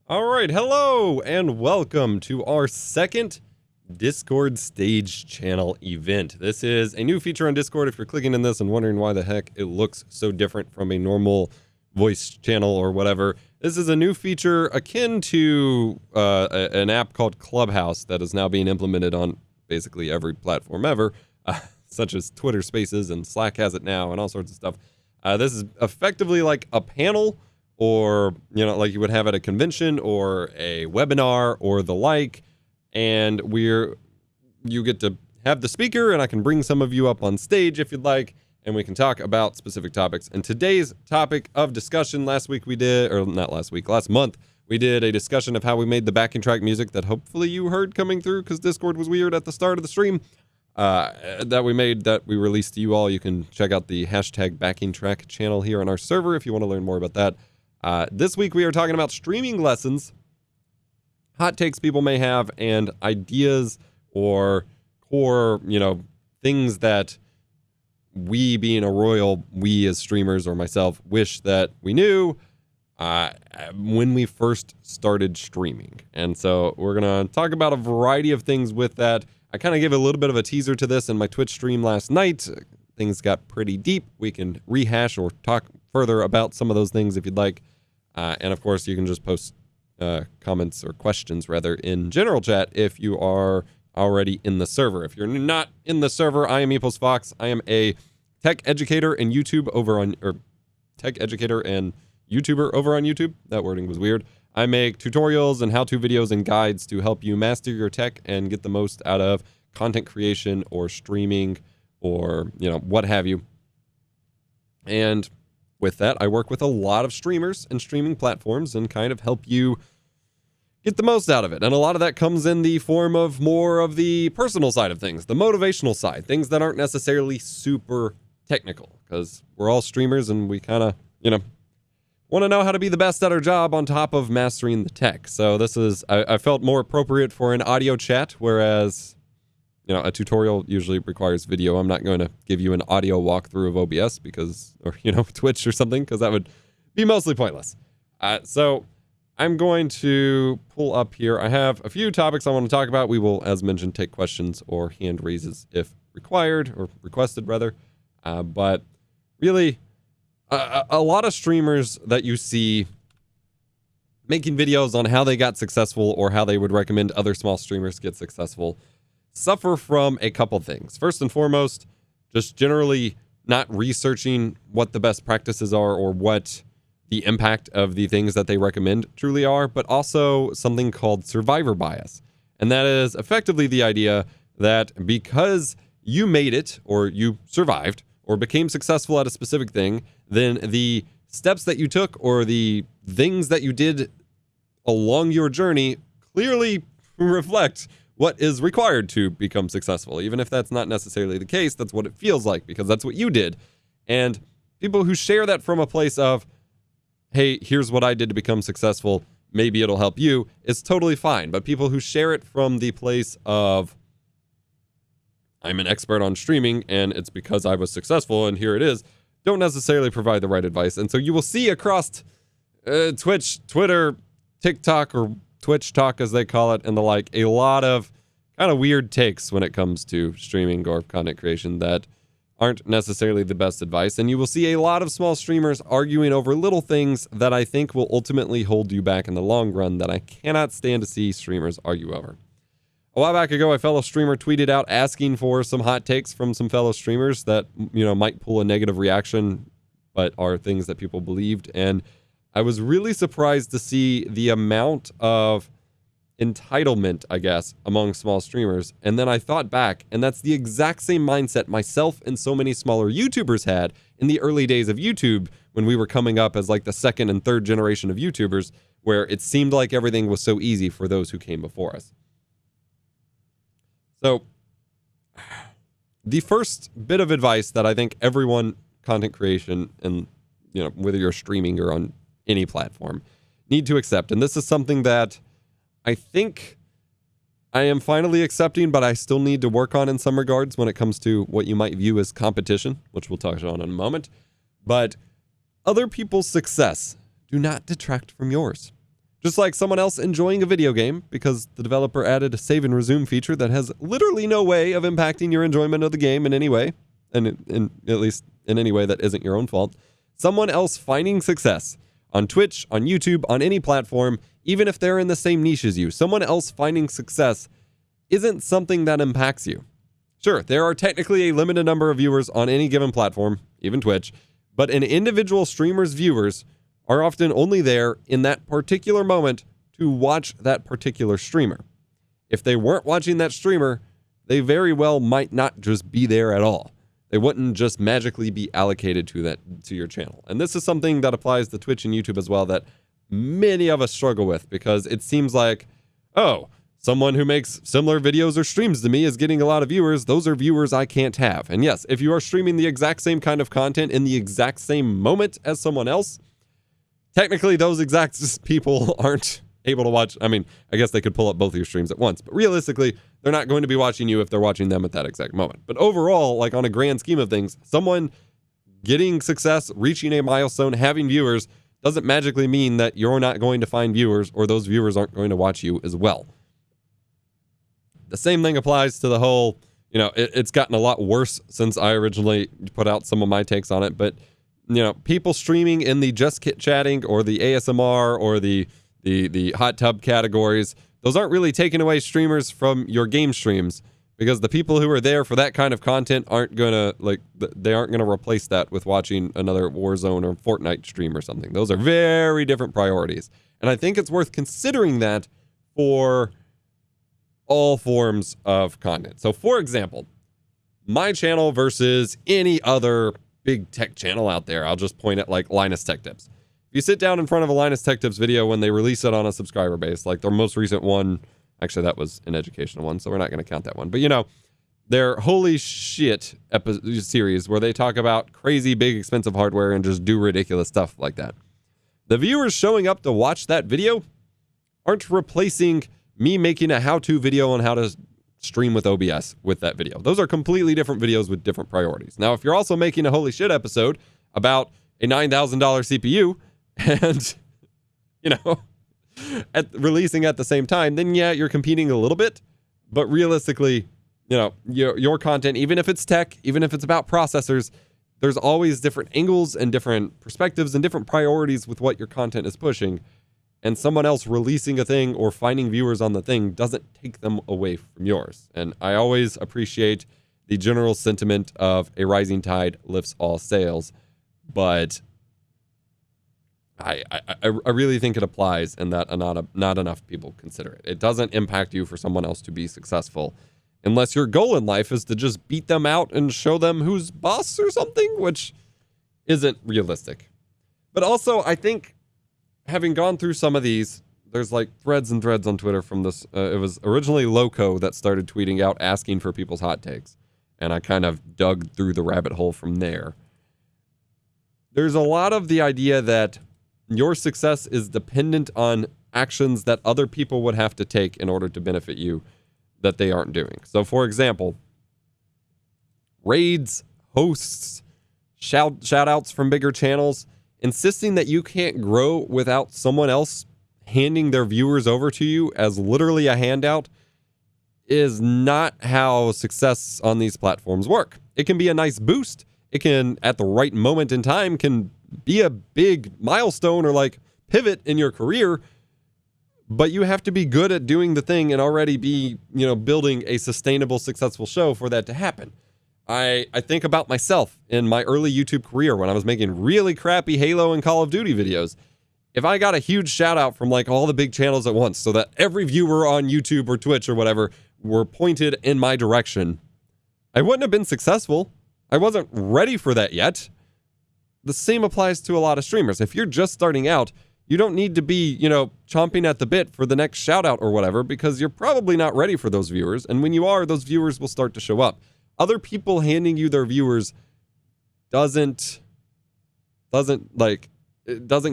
All right, hello and welcome to our second Discord stage channel event. This is a new feature on Discord. If you're clicking in this and wondering why the heck it looks so different from a normal voice channel or whatever, this is a new feature akin to an app called Clubhouse that is now being implemented on basically every platform ever, such as Twitter Spaces, and Slack has it now and all sorts of stuff. This is effectively like a panel, or, like you would have at a convention or a webinar or the like. And you get to have the speaker, and I can bring some of you up on stage if you'd like, and we can talk about specific topics. And today's topic of discussion, last month, we did a discussion of how we made the backing track music that hopefully you heard coming through, because Discord was weird at the start of the stream, that we released to you all. You can check out the hashtag backing track channel here on our server if you want to learn more about that. This week we are talking about streaming lessons, hot takes people may have, and ideas or core, things that we, being a royal, we as streamers or myself, wish that we knew when we first started streaming. And so we're going to talk about a variety of things with that. I kind of gave a little bit of a teaser to this in my Twitch stream last night. Things got pretty deep. We can rehash or talk further about some of those things if you'd like. And of course, you can just post comments or questions, rather, in general chat if you are already in the server. If you're not in the server, I am EposVox. I am a tech educator and YouTuber over on YouTube. That wording was weird. I make tutorials and how-to videos and guides to help you master your tech and get the most out of content creation or streaming or, what have you. And with that, I work with a lot of streamers and streaming platforms and kind of help you get the most out of it. And a lot of that comes in the form of more of the personal side of things, the motivational side, things that aren't necessarily super technical, because we're all streamers and we kind of, want to know how to be the best at our job on top of mastering the tech. So this is, I felt more appropriate for an audio chat, whereas, a tutorial usually requires video. I'm not going to give you an audio walkthrough of OBS or Twitch or something, because that would be mostly pointless. So I'm going to pull up here. I have a few topics I want to talk about. We will, as mentioned, take questions or hand raises if required, or requested rather. But really, a lot of streamers that you see making videos on how they got successful or how they would recommend other small streamers get successful suffer from a couple things. First and foremost, just generally not researching what the best practices are or what the impact of the things that they recommend truly are, but also something called survivor bias. And that is effectively the idea that because you made it, or you survived, or became successful at a specific thing, then the steps that you took or the things that you did along your journey clearly reflect what is required to become successful. Even if that's not necessarily the case, that's what it feels like, because that's what you did. And people who share that from a place of, hey, here's what I did to become successful, maybe it'll help you, is totally fine. But people who share it from the place of, I'm an expert on streaming and it's because I was successful and here it is, don't necessarily provide the right advice. And so you will see across Twitch, Twitter, TikTok, or Twitch Talk as they call it, and the like, a lot of kind of weird takes when it comes to streaming or content creation that aren't necessarily the best advice. And you will see a lot of small streamers arguing over little things that I think will ultimately hold you back in the long run, that I cannot stand to see streamers argue over. A while back ago, a fellow streamer tweeted out asking for some hot takes from some fellow streamers that, might pull a negative reaction, but are things that people believed. And I was really surprised to see the amount of entitlement, I guess, among small streamers. And then I thought back, and that's the exact same mindset myself and so many smaller YouTubers had in the early days of YouTube, when we were coming up as like the second and third generation of YouTubers, where it seemed like everything was so easy for those who came before us. So the first bit of advice that I think everyone, content creation, and whether you're streaming or on any platform, need to accept, and this is something that I think I am finally accepting, but I still need to work on in some regards when it comes to what you might view as competition, which we'll touch on in a moment. But other people's success do not detract from yours. Just like someone else enjoying a video game because the developer added a save and resume feature that has literally no way of impacting your enjoyment of the game in any way, and at least in any way that isn't your own fault. Someone else finding success on Twitch, on YouTube, on any platform, even if they're in the same niche as you, someone else finding success isn't something that impacts you. Sure, there are technically a limited number of viewers on any given platform, even Twitch, but an individual streamer's viewers are often only there in that particular moment to watch that particular streamer. If they weren't watching that streamer, they very well might not just be there at all. They wouldn't just magically be allocated to your channel. And this is something that applies to Twitch and YouTube as well that many of us struggle with, because it seems like, oh, someone who makes similar videos or streams to me is getting a lot of viewers. Those are viewers I can't have. And yes, if you are streaming the exact same kind of content in the exact same moment as someone else, technically those exact people aren't able to watch. I mean, I guess they could pull up both of your streams at once, but realistically, they're not going to be watching you if they're watching them at that exact moment. But overall, like on a grand scheme of things, someone getting success, reaching a milestone, having viewers doesn't magically mean that you're not going to find viewers or those viewers aren't going to watch you as well. The same thing applies to the whole, it's gotten a lot worse since I originally put out some of my takes on it, but people streaming in the just kit chatting or the ASMR or the hot tub categories, those aren't really taking away streamers from your game streams, because the people who are there for that kind of content aren't gonna replace that with watching another Warzone or Fortnite stream or something. Those are very different priorities, and I think it's worth considering that for all forms of content. So for example, my channel versus any other big tech channel out there, I'll just point at like Linus Tech Tips. If you sit down in front of a Linus Tech Tips video when they release it on a subscriber base, like their most recent one, actually that was an educational one, so we're not going to count that one, but their holy shit series where they talk about crazy big expensive hardware and just do ridiculous stuff like that. The viewers showing up to watch that video aren't replacing me making a how-to video on how to stream with OBS with that video. Those are completely different videos with different priorities. Now, if you're also making a holy shit episode about a $9,000 CPU and, releasing at the same time, then yeah, you're competing a little bit. But realistically, your content, even if it's tech, even if it's about processors, there's always different angles and different perspectives and different priorities with what your content is pushing. And someone else releasing a thing or finding viewers on the thing doesn't take them away from yours. And I always appreciate the general sentiment of a rising tide lifts all sails, but I really think it applies, and that not enough people consider it. It doesn't impact you for someone else to be successful unless your goal in life is to just beat them out and show them who's boss or something, which isn't realistic. But also, I think, having gone through some of these, there's like threads and threads on Twitter from this. It was originally Loco that started tweeting out asking for people's hot takes. And I kind of dug through the rabbit hole from there. There's a lot of the idea that your success is dependent on actions that other people would have to take in order to benefit you that they aren't doing. So for example, raids, hosts, shout outs from bigger channels, insisting that you can't grow without someone else handing their viewers over to you as literally a handout is not how success on these platforms work. It can be a nice boost. It can, at the right moment in time, can be a big milestone or like pivot in your career, but you have to be good at doing the thing and already be, building a sustainable, successful show for that to happen. I think about myself in my early YouTube career when I was making really crappy Halo and Call of Duty videos. If I got a huge shout out from like all the big channels at once so that every viewer on YouTube or Twitch or whatever were pointed in my direction, I wouldn't have been successful. I wasn't ready for that yet. The same applies to a lot of streamers. If you're just starting out, you don't need to be, chomping at the bit for the next shout out or whatever, because you're probably not ready for those viewers. And when you are, those viewers will start to show up. Other people handing you their viewers doesn't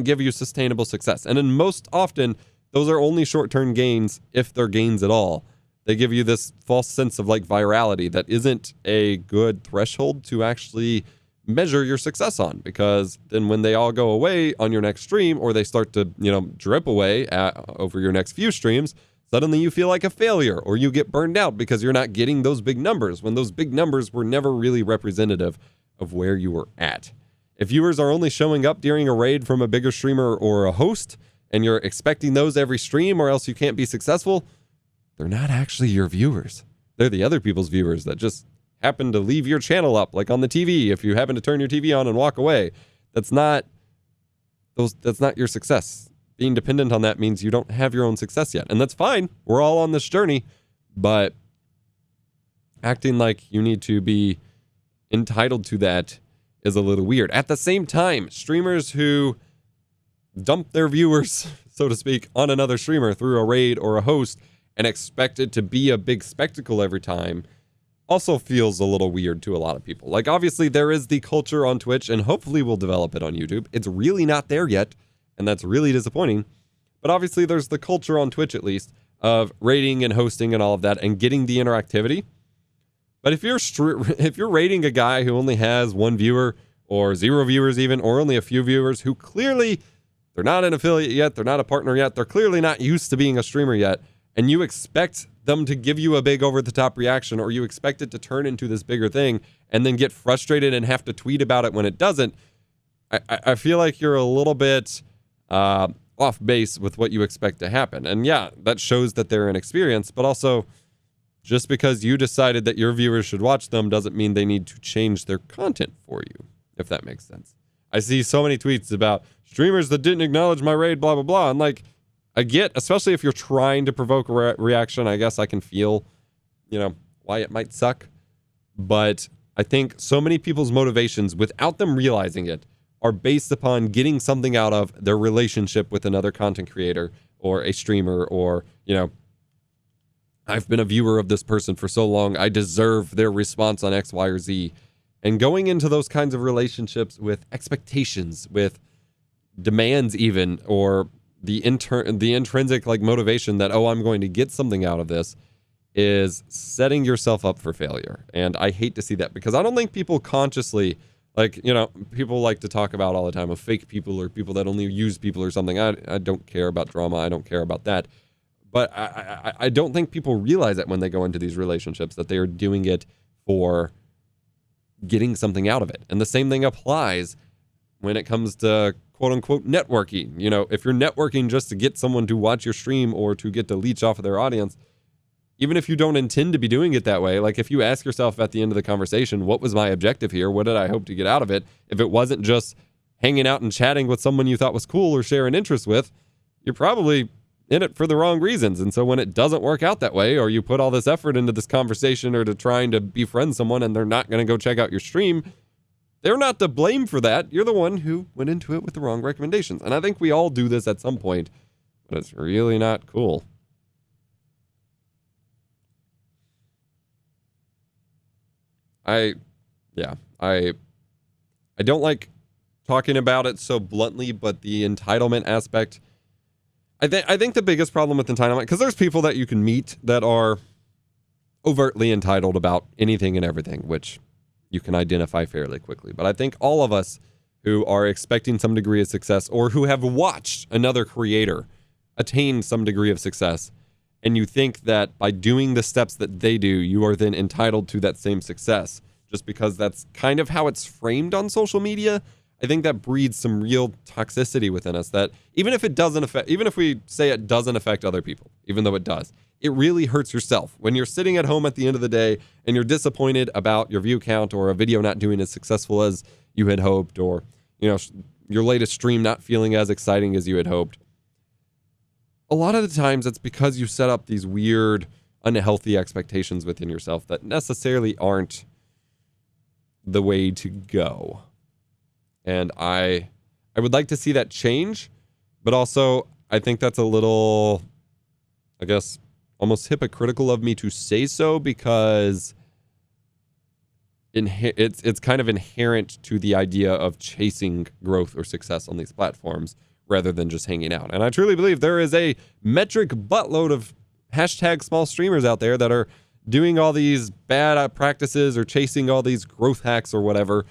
give you sustainable success. And then most often, those are only short-term gains, if they're gains at all. They give you this false sense of like virality that isn't a good threshold to actually measure your success on, because then when they all go away on your next stream, or they start to, drip away over your next few streams, suddenly you feel like a failure, or you get burned out because you're not getting those big numbers, when those big numbers were never really representative of where you were at. If viewers are only showing up during a raid from a bigger streamer or a host, and you're expecting those every stream or else you can't be successful, they're not actually your viewers. They're the other people's viewers that just happen to leave your channel up, like on the TV. If you happen to turn your TV on and walk away, that's not your success. Being dependent on that means you don't have your own success yet. And that's fine. We're all on this journey, but acting like you need to be entitled to that is a little weird. At the same time, streamers who dump their viewers, so to speak, on another streamer through a raid or a host and expect it to be a big spectacle every time also feels a little weird to a lot of people. Like, obviously, there is the culture on Twitch, and hopefully we'll develop it on YouTube. It's really not there yet, and that's really disappointing. But obviously, there's the culture on Twitch, at least, of raiding and hosting and all of that and getting the interactivity. But if you're raiding a guy who only has one viewer or 0 viewers even, or only a few viewers, who clearly, they're not an affiliate yet, they're not a partner yet, they're clearly not used to being a streamer yet, and you expect them to give you a big over-the-top reaction, or you expect it to turn into this bigger thing and then get frustrated and have to tweet about it when it doesn't, I feel like you're a little bit off base with what you expect to happen. And yeah, that shows that they're inexperienced, but also, just because you decided that your viewers should watch them doesn't mean they need to change their content for you, if that makes sense. I see so many tweets about streamers that didn't acknowledge my raid, blah, blah, blah. And like, I get, especially if you're trying to provoke a reaction, I guess I can feel, why it might suck. But I think so many people's motivations, without them realizing it, are based upon getting something out of their relationship with another content creator or a streamer, or, I've been a viewer of this person for so long, I deserve their response on X, Y, or Z. And going into those kinds of relationships with expectations, with demands even, or the intrinsic like motivation that, I'm going to get something out of this, is setting yourself up for failure. And I hate to see that, because I don't think people consciously, people like to talk about all the time of fake people or people that only use people or something. I don't care about drama. I don't care about that. But I don't think people realize that when they go into these relationships, that they are doing it for getting something out of it. And the same thing applies when it comes to quote-unquote networking. If you're networking just to get someone to watch your stream or to get to leech off of their audience, even if you don't intend to be doing it that way, like if you ask yourself at the end of the conversation, what was my objective here? What did I hope to get out of it? If it wasn't just hanging out and chatting with someone you thought was cool or share an interest with, you're probably in it for the wrong reasons. And so when it doesn't work out that way, or you put all this effort into this conversation or to trying to befriend someone and they're not going to go check out your stream, they're not to blame for that. You're the one who went into it with the wrong recommendations. And I think we all do this at some point, but it's really not cool. I don't like talking about it so bluntly, but the entitlement aspect, I think the biggest problem with entitlement, because there's people that you can meet that are overtly entitled about anything and everything, which you can identify fairly quickly. But I think all of us who are expecting some degree of success, or who have watched another creator attain some degree of success, and you think that by doing the steps that they do, you are then entitled to that same success, just because that's kind of how it's framed on social media, I think that breeds some real toxicity within us, that even if we say it doesn't affect other people, even though it does, it really hurts yourself. When you're sitting at home at the end of the day and you're disappointed about your view count, or a video not doing as successful as you had hoped, or, your latest stream not feeling as exciting as you had hoped, a lot of the times it's because you set up these weird, unhealthy expectations within yourself that necessarily aren't the way to go. And I would like to see that change, but also I think that's a little, I guess, almost hypocritical of me to say so, because it's kind of inherent to the idea of chasing growth or success on these platforms rather than just hanging out. And I truly believe there is a metric buttload of hashtag small streamers out there that are doing all these bad practices or chasing all these growth hacks or whatever,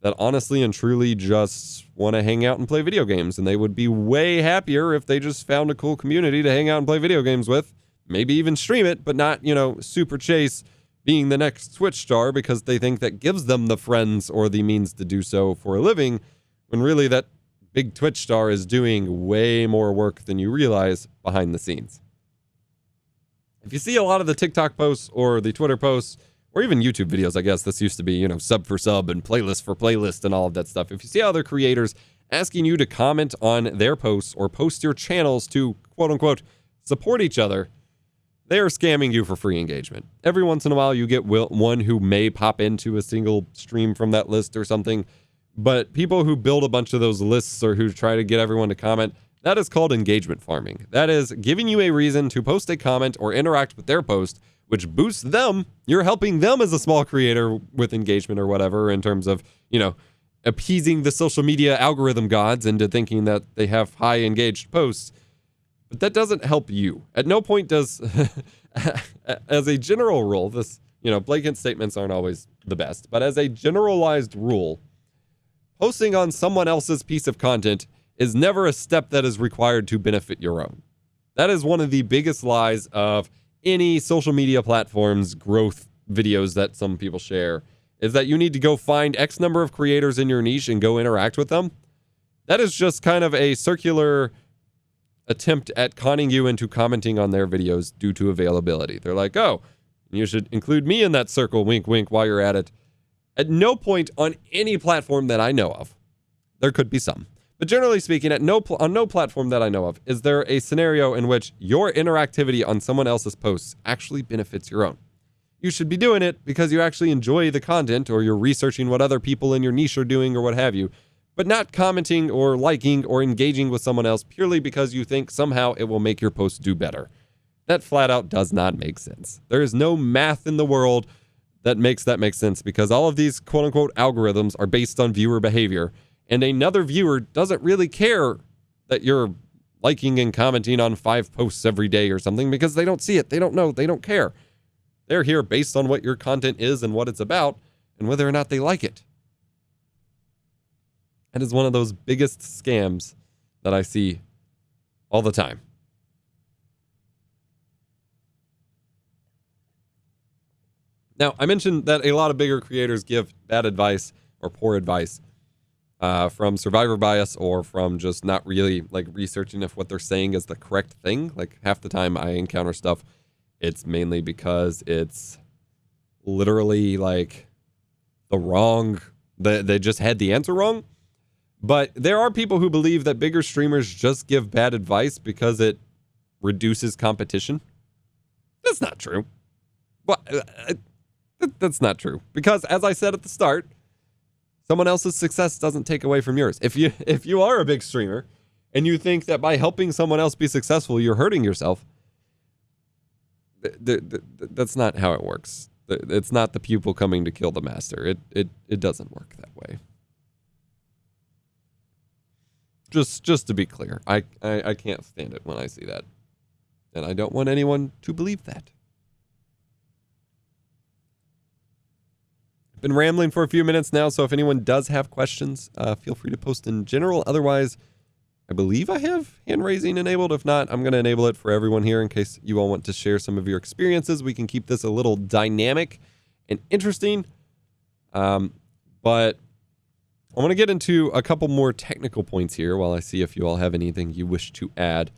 that honestly and truly just want to hang out and play video games. And they would be way happier if they just found a cool community to hang out and play video games with. Maybe even stream it, but not, super chase being the next Twitch star because they think that gives them the friends or the means to do so for a living, when really that big Twitch star is doing way more work than you realize behind the scenes. If you see a lot of the TikTok posts or the Twitter posts, or even YouTube videos, I guess this used to be, sub for sub and playlist for playlist and all of that stuff. If you see other creators asking you to comment on their posts or post your channels to quote unquote support each other, they are scamming you for free engagement. Every once in a while, you get one who may pop into a single stream from that list or something. But people who build a bunch of those lists or who try to get everyone to comment, that is called engagement farming. That is giving you a reason to post a comment or interact with their post, which boosts them. You're helping them as a small creator with engagement or whatever in terms of, appeasing the social media algorithm gods into thinking that they have high engaged posts. But that doesn't help you. At no point does, as a general rule, this, blatant statements aren't always the best, but as a generalized rule, posting on someone else's piece of content is never a step that is required to benefit your own. That is one of the biggest lies of any social media platform's growth videos that some people share, is that you need to go find X number of creators in your niche and go interact with them. That is just kind of a circular attempt at conning you into commenting on their videos due to availability. They're like, oh, you should include me in that circle, wink, wink, while you're at it. At no point on any platform that I know of, there could be some, but generally speaking, on no platform that I know of, is there a scenario in which your interactivity on someone else's posts actually benefits your own. You should be doing it because you actually enjoy the content or you're researching what other people in your niche are doing or what have you, but not commenting or liking or engaging with someone else purely because you think somehow it will make your post do better. That flat out does not make sense. There is no math in the world that makes that make sense because all of these quote unquote algorithms are based on viewer behavior, and another viewer doesn't really care that you're liking and commenting on 5 posts every day or something because they don't see it. They don't know. They don't care. They're here based on what your content is and what it's about and whether or not they like it. That is one of those biggest scams that I see all the time. Now, I mentioned that a lot of bigger creators give bad advice or poor advice from survivor bias or from just not really researching if what they're saying is the correct thing. Like half the time I encounter stuff, it's mainly because it's literally the wrong, they just had the answer wrong. But there are people who believe that bigger streamers just give bad advice because it reduces competition. That's not true. Well, that's not true. Because as I said at the start, someone else's success doesn't take away from yours. If you are a big streamer and you think that by helping someone else be successful, you're hurting yourself, that's not how it works. It's not the pupil coming to kill the master. It doesn't work that way. Just to be clear, I can't stand it when I see that. And I don't want anyone to believe that. I've been rambling for a few minutes now, so if anyone does have questions, feel free to post in general. Otherwise, I believe I have hand raising enabled. If not, I'm going to enable it for everyone here in case you all want to share some of your experiences. We can keep this a little dynamic and interesting. But I want to get into a couple more technical points here while I see if you all have anything you wish to add.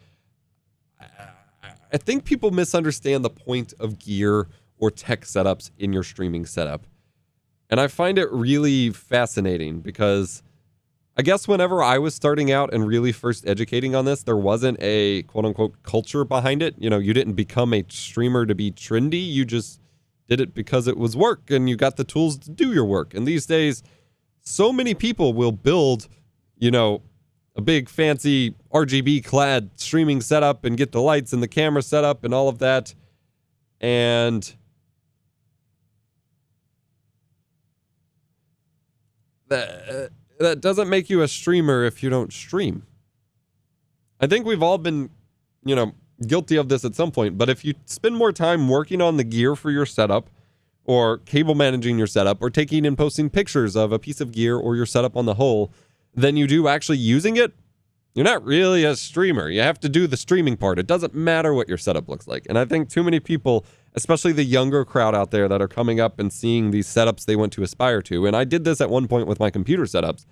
I think people misunderstand the point of gear or tech setups in your streaming setup. And I find it really fascinating because I guess whenever I was starting out and really first educating on this, there wasn't a quote unquote culture behind it. You didn't become a streamer to be trendy. You just did it because it was work and you got the tools to do your work. And these days, so many people will build, a big fancy RGB clad streaming setup and get the lights and the camera set up and all of that. And that doesn't make you a streamer if you don't stream. I think we've all been, guilty of this at some point. But if you spend more time working on the gear for your setup or cable managing your setup, or taking and posting pictures of a piece of gear or your setup on the whole than you do actually using it, you're not really a streamer. You have to do the streaming part. It doesn't matter what your setup looks like. And I think too many people, especially the younger crowd out there that are coming up and seeing these setups they want to aspire to, and I did this at one point with my computer setups.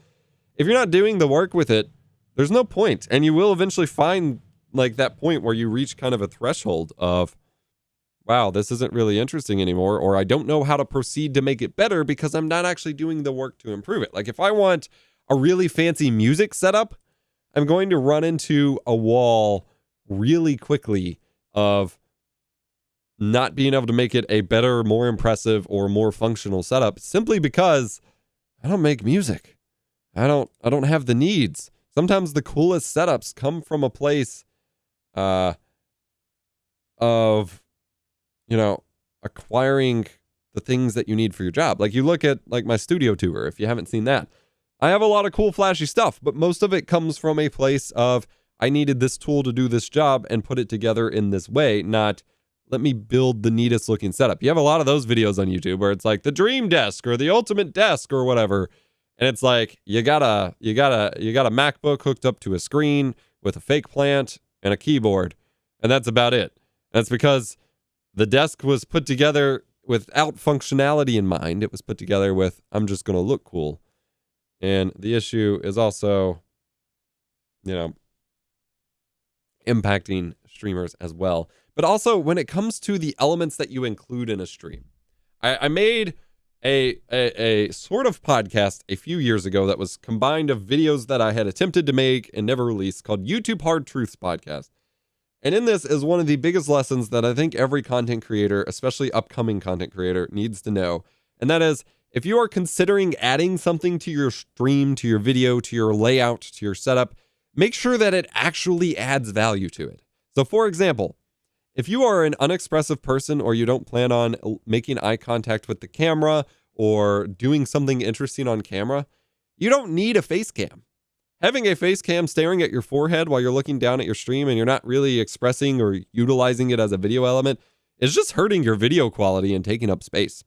If you're not doing the work with it, there's no point. And you will eventually find like that point where you reach kind of a threshold of, wow, this isn't really interesting anymore, or I don't know how to proceed to make it better because I'm not actually doing the work to improve it. Like if I want a really fancy music setup, I'm going to run into a wall really quickly of not being able to make it a better, more impressive, or more functional setup simply because I don't make music. I don't have the needs. Sometimes the coolest setups come from a place of, acquiring the things that you need for your job. Like you look at like my studio tour, if you haven't seen that. I have a lot of cool, flashy stuff, but most of it comes from a place of I needed this tool to do this job and put it together in this way, not let me build the neatest looking setup. You have a lot of those videos on YouTube where it's like the dream desk or the ultimate desk or whatever. And it's like you got a MacBook hooked up to a screen with a fake plant and a keyboard, and that's about it. That's because the desk was put together without functionality in mind. It was put together with I'm just going to look cool. And the issue is also, impacting streamers as well. But also when it comes to the elements that you include in a stream. I made a sort of podcast a few years ago that was combined of videos that I had attempted to make and never released called YouTube Hard Truths Podcast. And in this is one of the biggest lessons that I think every content creator, especially upcoming content creator, needs to know. And that is, if you are considering adding something to your stream, to your video, to your layout, to your setup, make sure that it actually adds value to it. So for example, if you are an unexpressive person or you don't plan on making eye contact with the camera or doing something interesting on camera, you don't need a face cam. Having a face cam staring at your forehead while you're looking down at your stream and you're not really expressing or utilizing it as a video element is just hurting your video quality and taking up space.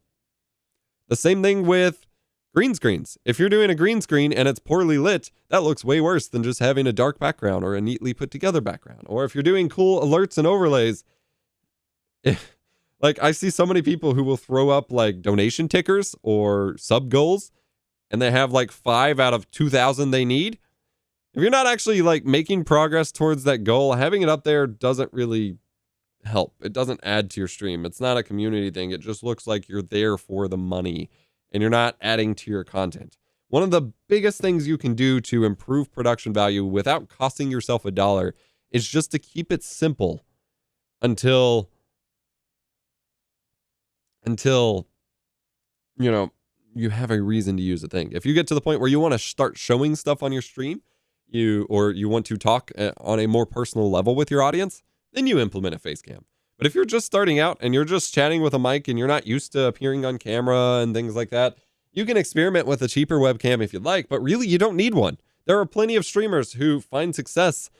The same thing with green screens. If you're doing a green screen and it's poorly lit, that looks way worse than just having a dark background or a neatly put together background. Or if you're doing cool alerts and overlays, like I see so many people who will throw up like donation tickers or sub goals and they have like 5 out of 2,000 they need. If you're not actually like making progress towards that goal, having it up there doesn't really help. It doesn't add to your stream. It's not a community thing. It just looks like you're there for the money and you're not adding to your content. One of the biggest things you can do to improve production value without costing yourself $1 is just to keep it simple until you have a reason to use a thing. If you get to the point where you want to start showing stuff on your stream, you want to talk on a more personal level with your audience, then you implement a face cam. But if you're just starting out and you're just chatting with a mic and you're not used to appearing on camera and things like that, you can experiment with a cheaper webcam if you'd like, but really you don't need one. There are plenty of streamers who find success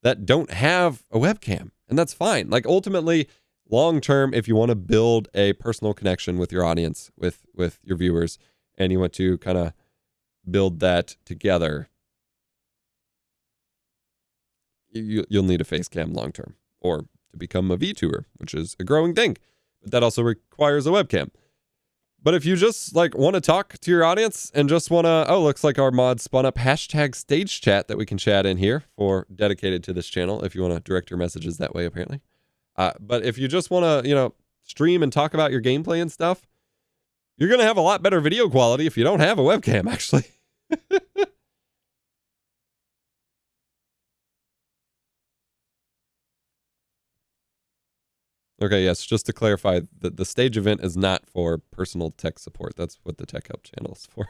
that don't have a webcam, and that's fine. Like ultimately, long term, if you want to build a personal connection with your audience, with your viewers, and you want to kind of build that together, you'll need a face cam long term, or to become a VTuber, which is a growing thing, but that also requires a webcam. But if you just like want to talk to your audience and just want to, looks like our mod spun up hashtag stage chat that we can chat in here for dedicated to this channel. If you want to direct your messages that way, apparently. But if you just want to, stream and talk about your gameplay and stuff, you're going to have a lot better video quality if you don't have a webcam, actually. Okay, yes, just to clarify, the stage event is not for personal tech support. That's what the Tech Help channel is for.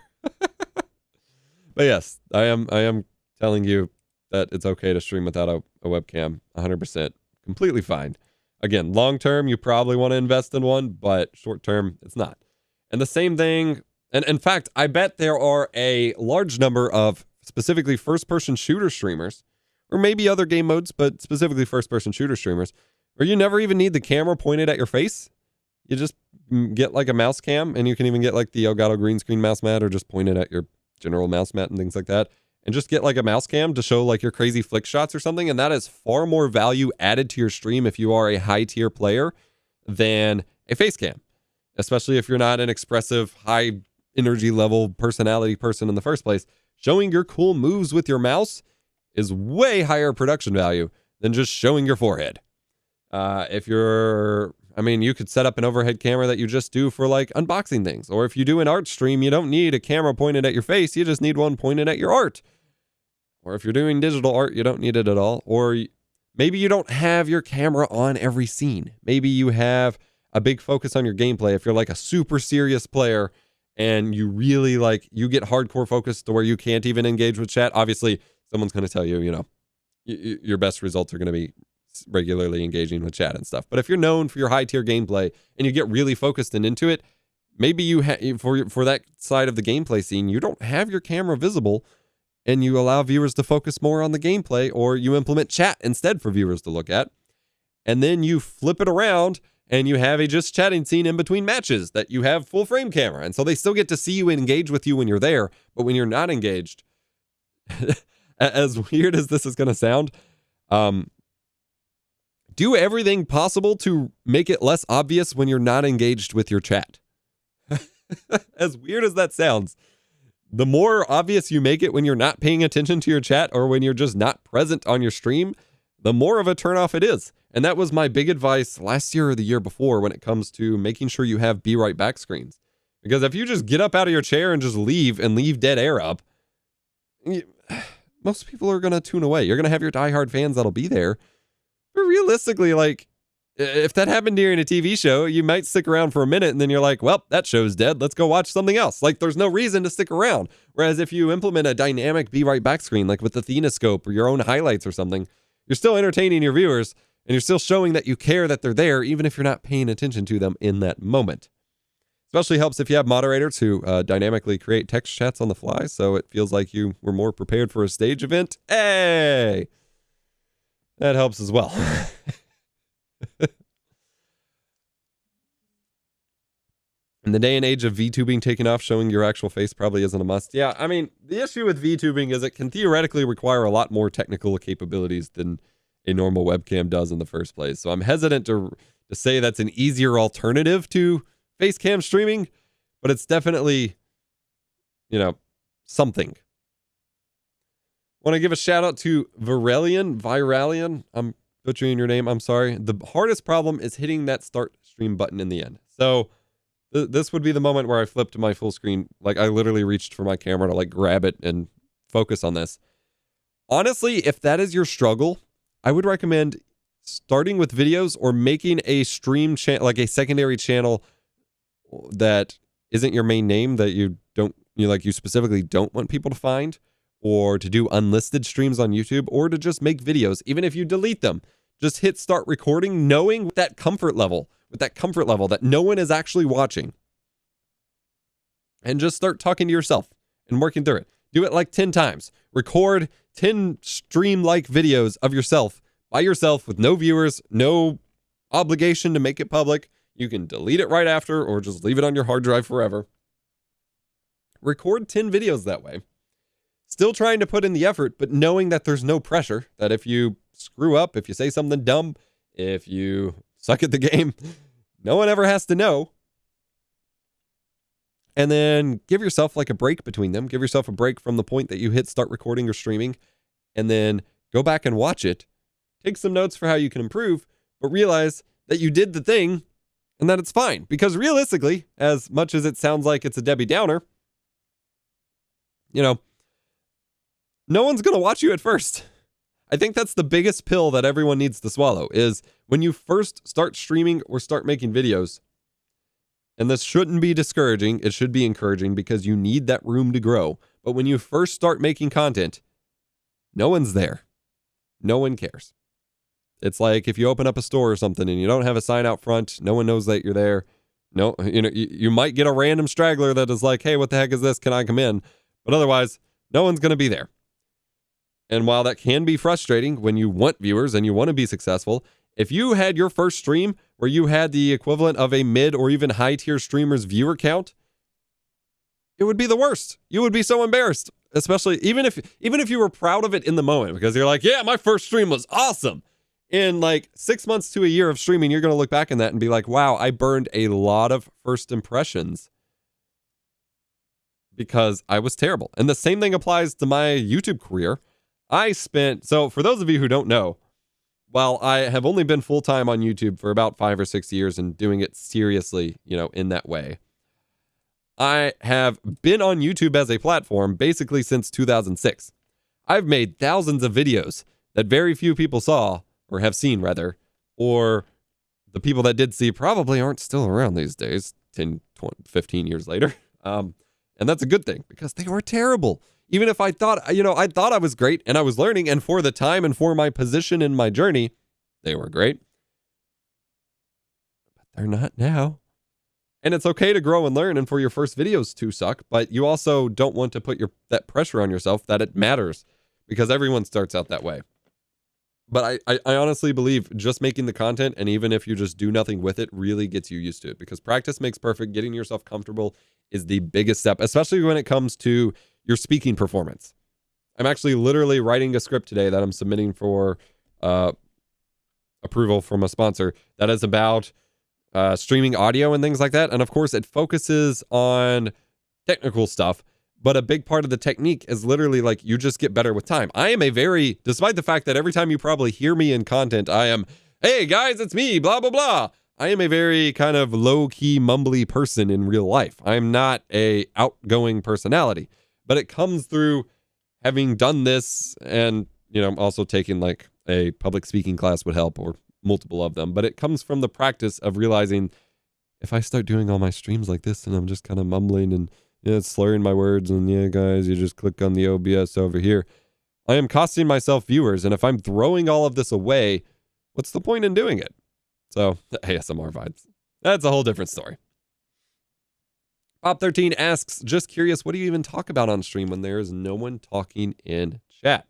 But yes, I am telling you that it's okay to stream without a webcam. 100%. Completely fine. Again, long term, you probably want to invest in one, but short term, it's not. And the same thing, and in fact, I bet there are a large number of specifically first-person shooter streamers, or maybe other game modes, but specifically first-person shooter streamers, where you never even need the camera pointed at your face. You just get like a mouse cam, and you can even get like the Elgato green screen mouse mat, or just point it at your general mouse mat and things like that. And just get like a mouse cam to show like your crazy flick shots or something. And that is far more value added to your stream if you are a high tier player than a face cam, especially if you're not an expressive, high energy level personality person in the first place. Showing your cool moves with your mouse is way higher production value than just showing your forehead. You could set up an overhead camera that you just do for like unboxing things. Or if you do an art stream, you don't need a camera pointed at your face. You just need one pointed at your art. Or if you're doing digital art, you don't need it at all. Or maybe you don't have your camera on every scene. Maybe you have a big focus on your gameplay. If you're like a super serious player and you really you get hardcore focused to where you can't even engage with chat, obviously someone's going to tell you, your best results are going to be regularly engaging with chat and stuff. But if you're known for your high tier gameplay and you get really focused and into it, maybe you for that side of the gameplay scene, you don't have your camera visible, and you allow viewers to focus more on the gameplay, or you implement chat instead for viewers to look at. And then you flip it around and you have a just chatting scene in between matches that you have full frame camera. And so they still get to see you and engage with you when you're there. But when you're not engaged, as weird as this is going to sound, do everything possible to make it less obvious when you're not engaged with your chat. As weird as that sounds, the more obvious you make it when you're not paying attention to your chat or when you're just not present on your stream, the more of a turnoff it is. And that was my big advice last year or the year before when it comes to making sure you have be right back screens. Because if you just get up out of your chair and just leave dead air up, most people are going to tune away. You're going to have your diehard fans that'll be there. But realistically, if that happened during a TV show, you might stick around for a minute and then you're like, well, that show's dead. Let's go watch something else. There's no reason to stick around. Whereas if you implement a dynamic be right back screen, like with the Thenoscope or your own highlights or something, you're still entertaining your viewers and you're still showing that you care that they're there, even if you're not paying attention to them in that moment. Especially helps if you have moderators who dynamically create text chats on the fly, so it feels like you were more prepared for a stage event. Hey! That helps as well. In the day and age of VTubing taking off, showing your actual face probably isn't a must. Yeah, the issue with VTubing is it can theoretically require a lot more technical capabilities than a normal webcam does in the first place. So I'm hesitant to say that's an easier alternative to face cam streaming, but it's definitely, something. Want to give a shout out to Viralian. I'm butchering your name. I'm sorry. The hardest problem is hitting that start stream button in the end. So this would be the moment where I flipped to my full screen. I literally reached for my camera to grab it and focus on this. Honestly, if that is your struggle, I would recommend starting with videos or making a stream channel, like a secondary channel that isn't your main name, that you specifically don't want people to find, or to do unlisted streams on YouTube, or to just make videos. Even if you delete them, just hit start recording, knowing with that comfort level that no one is actually watching. And just start talking to yourself and working through it. Do it 10 times. Record 10 stream-like videos of yourself by yourself with no viewers, no obligation to make it public. You can delete it right after or just leave it on your hard drive forever. Record 10 videos that way. Still trying to put in the effort, but knowing that there's no pressure, that if you screw up, if you say something dumb, if you suck at the game, no one ever has to know. And then give yourself a break between them. Give yourself a break from the point that you hit start recording or streaming, and then go back and watch it. Take some notes for how you can improve, but realize that you did the thing and that it's fine. Because realistically, as much as it sounds like it's a Debbie Downer, no one's going to watch you at first. I think that's the biggest pill that everyone needs to swallow, is when you first start streaming or start making videos, and this shouldn't be discouraging, it should be encouraging because you need that room to grow. But when you first start making content, no one's there. No one cares. It's like if you open up a store or something and you don't have a sign out front, no one knows that you're there. No, you might get a random straggler that is like, hey, what the heck is this? Can I come in? But otherwise, no one's going to be there. And while that can be frustrating when you want viewers and you want to be successful, If you had your first stream where you had the equivalent of a mid or even high tier streamer's viewer count, it would be the worst. You would be so embarrassed, especially even if you were proud of it in the moment, because you're like, yeah, my first stream was awesome. In like 6 months to a year of streaming, you're going to look back on that and be like, wow, I burned a lot of first impressions because I was terrible. And the same thing applies to my YouTube career. So for those of you who don't know, while I have only been full-time on YouTube for about 5 or 6 years and doing it seriously, in that way, I have been on YouTube as a platform basically since 2006. I've made thousands of videos that very few people saw, or have seen rather, or the people that did see probably aren't still around these days, 10, 20, 15 years later. And that's a good thing because they were terrible. Even if I thought I was great and I was learning, and for the time and for my position in my journey, they were great. But they're not now. And it's okay to grow and learn and for your first videos to suck, but you also don't want to put that pressure on yourself that it matters, because everyone starts out that way. But I honestly believe just making the content, and even if you just do nothing with it, really gets you used to it, because practice makes perfect. Getting yourself comfortable is the biggest step, especially when it comes to your speaking performance. I'm actually literally writing a script today that I'm submitting for approval from a sponsor that is about streaming audio and things like that. And of course, it focuses on technical stuff. But a big part of the technique is literally like you just get better with time. I am despite the fact that every time you probably hear me in content, I am, hey guys, it's me, blah, blah, blah. I am a very kind of low-key, mumbly person in real life. I'm not a outgoing personality, but it comes through having done this and, also taking like a public speaking class would help, or multiple of them. But it comes from the practice of realizing if I start doing all my streams like this and I'm just kind of mumbling and slurring my words, and yeah, guys, you just click on the OBS over here, I am costing myself viewers. And if I'm throwing all of this away, what's the point in doing it? So, ASMR vibes. That's a whole different story. Pop13 asks, just curious, what do you even talk about on stream when there is no one talking in chat?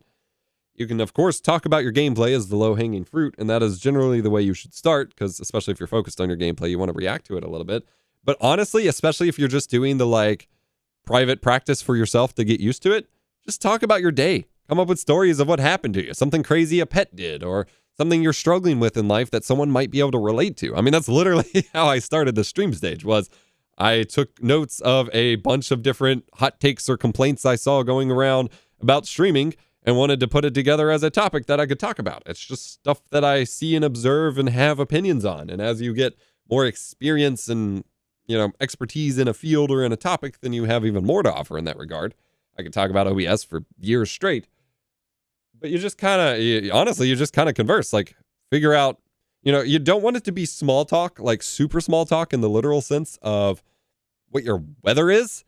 You can, of course, talk about your gameplay as the low-hanging fruit, and that is generally the way you should start, because especially if you're focused on your gameplay, you want to react to it a little bit. But honestly, especially if you're just doing the, private practice for yourself to get used to it, just talk about your day. Come up with stories of what happened to you, something crazy a pet did, or something you're struggling with in life that someone might be able to relate to. I mean, that's literally how I started the stream stage, was I took notes of a bunch of different hot takes or complaints I saw going around about streaming and wanted to put it together as a topic that I could talk about. It's just stuff that I see and observe and have opinions on. And as you get more experience and expertise in a field or in a topic, then you have even more to offer in that regard. I could talk about OBS for years straight, but you just kind of converse, figure out, you don't want it to be small talk, like super small talk in the literal sense of what your weather is.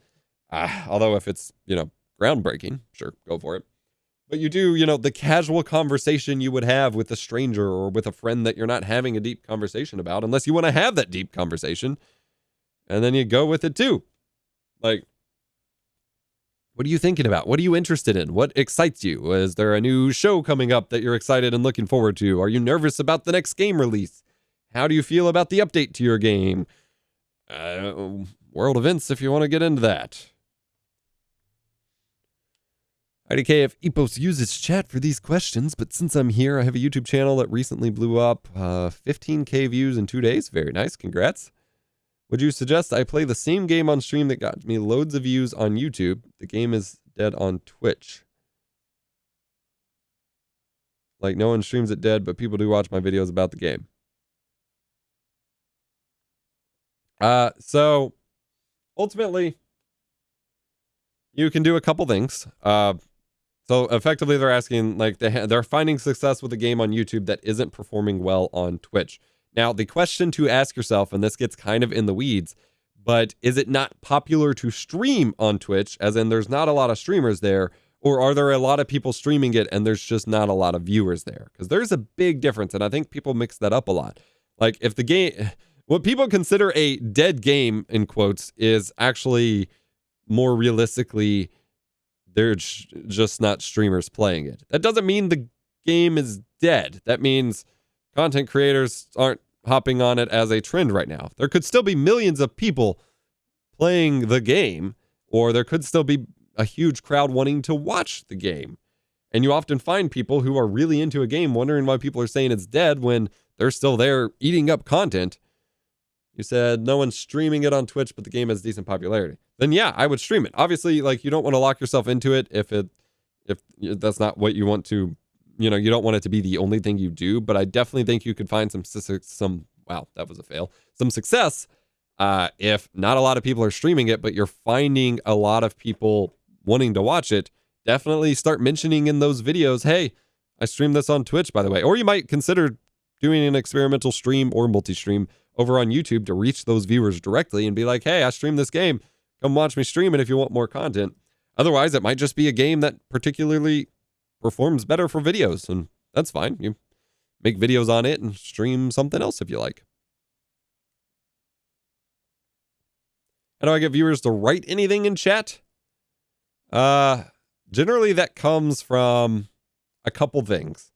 Although if it's, groundbreaking, sure, go for it. But you do, the casual conversation you would have with a stranger or with a friend that you're not having a deep conversation about, unless you want to have that deep conversation. And then you go with it too. What are you thinking about? What are you interested in? What excites you? Is there a new show coming up that you're excited and looking forward to? Are you nervous about the next game release? How do you feel about the update to your game? World events, if you want to get into that. IDK, if Epos uses chat for these questions, but since I'm here, I have a YouTube channel that recently blew up. 15K views in 2 days. Very nice. Congrats. Would you suggest I play the same game on stream that got me loads of views on YouTube? The game is dead on Twitch. No one streams it dead, but people do watch my videos about the game. So ultimately, you can do a couple things. So effectively, they're asking, they're finding success with a game on YouTube that isn't performing well on Twitch. Now, the question to ask yourself, and this gets kind of in the weeds, but is it not popular to stream on Twitch, as in there's not a lot of streamers there, or are there a lot of people streaming it and there's just not a lot of viewers there? Because there's a big difference, and I think people mix that up a lot. If the game, what people consider a dead game, in quotes, is actually more realistically, they're just not streamers playing it. That doesn't mean the game is dead. That means content creators aren't hopping on it as a trend right now. There could still be millions of people playing the game, or there could still be a huge crowd wanting to watch the game. And you often find people who are really into a game wondering why people are saying it's dead when they're still there eating up content. You said no one's streaming it on Twitch, but the game has decent popularity. Then yeah, I would stream it. Obviously, like, you don't want to lock yourself into it if that's not what you want to, you don't want it to be the only thing you do. But I definitely think you could find wow, that was a fail. Some success if not a lot of people are streaming it, but you're finding a lot of people wanting to watch it. Definitely start mentioning in those videos, hey, I streamed this on Twitch, by the way. Or you might consider doing an experimental stream or multi-stream over on YouTube to reach those viewers directly and be like, hey, I streamed this game. Come watch me stream it if you want more content. Otherwise, it might just be a game that particularly performs better for videos, and that's fine. You make videos on it and stream something else if you like. How do I get viewers to write anything in chat? Generally, that comes from a couple things.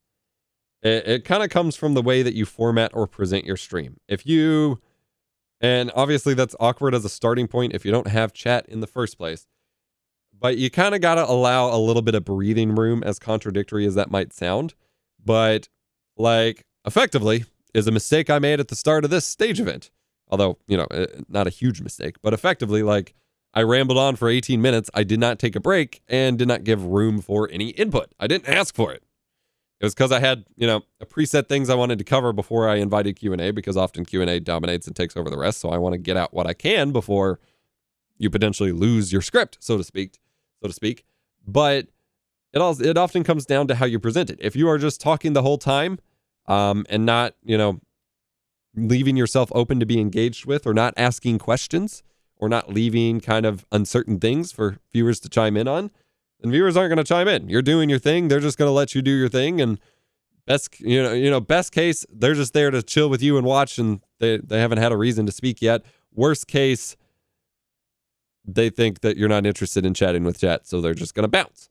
It kind of comes from the way that you format or present your stream. And obviously that's awkward as a starting point if you don't have chat in the first place. But you kind of got to allow a little bit of breathing room, as contradictory as that might sound. But, like, effectively, is a mistake I made at the start of this stage event. Although, not a huge mistake, but effectively, like, I rambled on for 18 minutes. I did not take a break and did not give room for any input. I didn't ask for it. It was because I had, a preset things I wanted to cover before I invited Q&A, because often Q&A dominates and takes over the rest. So I want to get out what I can before you potentially lose your script, so to speak. But it often comes down to how you present it. If you are just talking the whole time, and not, leaving yourself open to be engaged with, or not asking questions, or not leaving kind of uncertain things for viewers to chime in on, then viewers aren't going to chime in. You're doing your thing. They're just going to let you do your thing. And best case, they're just there to chill with you and watch, and they haven't had a reason to speak yet. Worst case, they think that you're not interested in chatting with chat, so they're just going to bounce.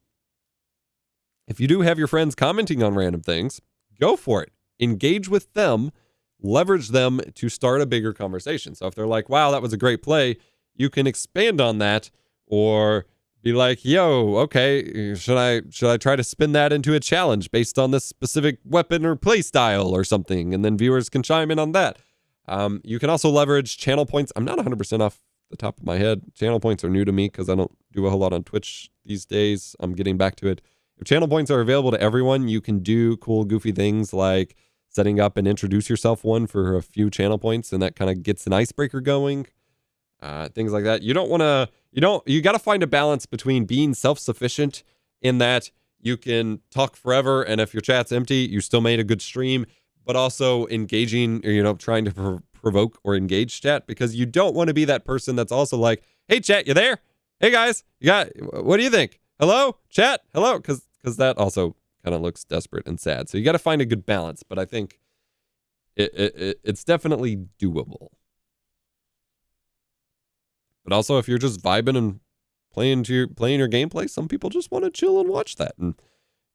If you do have your friends commenting on random things, go for it. Engage with them. Leverage them to start a bigger conversation. So if they're like, wow, that was a great play, you can expand on that, or be like, yo, okay, should I try to spin that into a challenge based on this specific weapon or play style or something? And then viewers can chime in on that. You can also leverage channel points. I'm not 100% off the top of my head. Channel points are new to me because I don't do a whole lot on Twitch these days. I'm getting back to it. If channel points are available to everyone, you can do cool, goofy things like setting up and introduce yourself one for a few channel points, and that kind of gets an icebreaker going. Things like that. You got to find a balance between being self-sufficient in that you can talk forever, and if your chat's empty, you still made a good stream, but also engaging, or, trying to provoke or engage chat, because you don't want to be that person that's also like, hey, chat, you there? Hey, guys, what do you think? Hello? Chat? Hello? Because that also kind of looks desperate and sad. So you got to find a good balance, but I think it's definitely doable. But also, if you're just vibing and playing your gameplay, some people just want to chill and watch that. And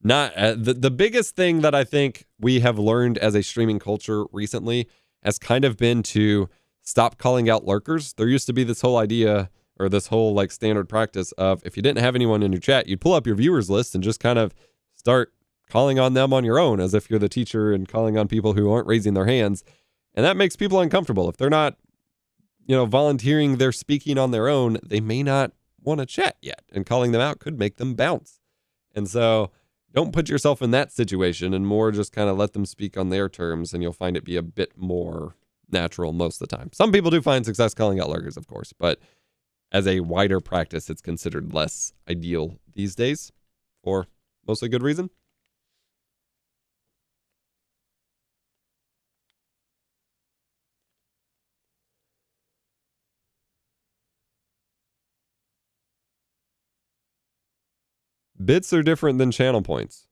not the biggest thing that I think we have learned as a streaming culture recently has kind of been to stop calling out lurkers. There used to be this whole idea, or this whole like standard practice of, if you didn't have anyone in your chat, you'd pull up your viewers list and just kind of start calling on them on your own, as if you're the teacher and calling on people who aren't raising their hands. And that makes people uncomfortable. If they're not, volunteering their speaking on their own, they may not want to chat yet, and calling them out could make them bounce. And so don't put yourself in that situation, and more just kind of let them speak on their terms, and you'll find it be a bit more natural most of the time. Some people do find success calling out lurkers, of course, but as a wider practice, it's considered less ideal these days for mostly good reason. Bits are different than channel points.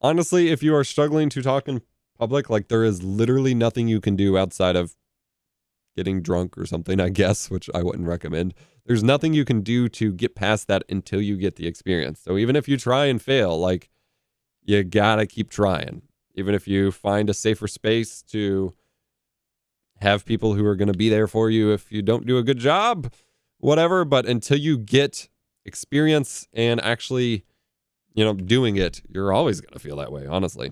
Honestly, if you are struggling to talk in public, like, there is literally nothing you can do outside of getting drunk or something, I guess, which I wouldn't recommend. There's nothing you can do to get past that until you get the experience. So even if you try and fail, like, you gotta keep trying. Even if you find a safer space to have people who are going to be there for you if you don't do a good job, whatever. But until you get experience and actually, doing it, you're always going to feel that way, honestly.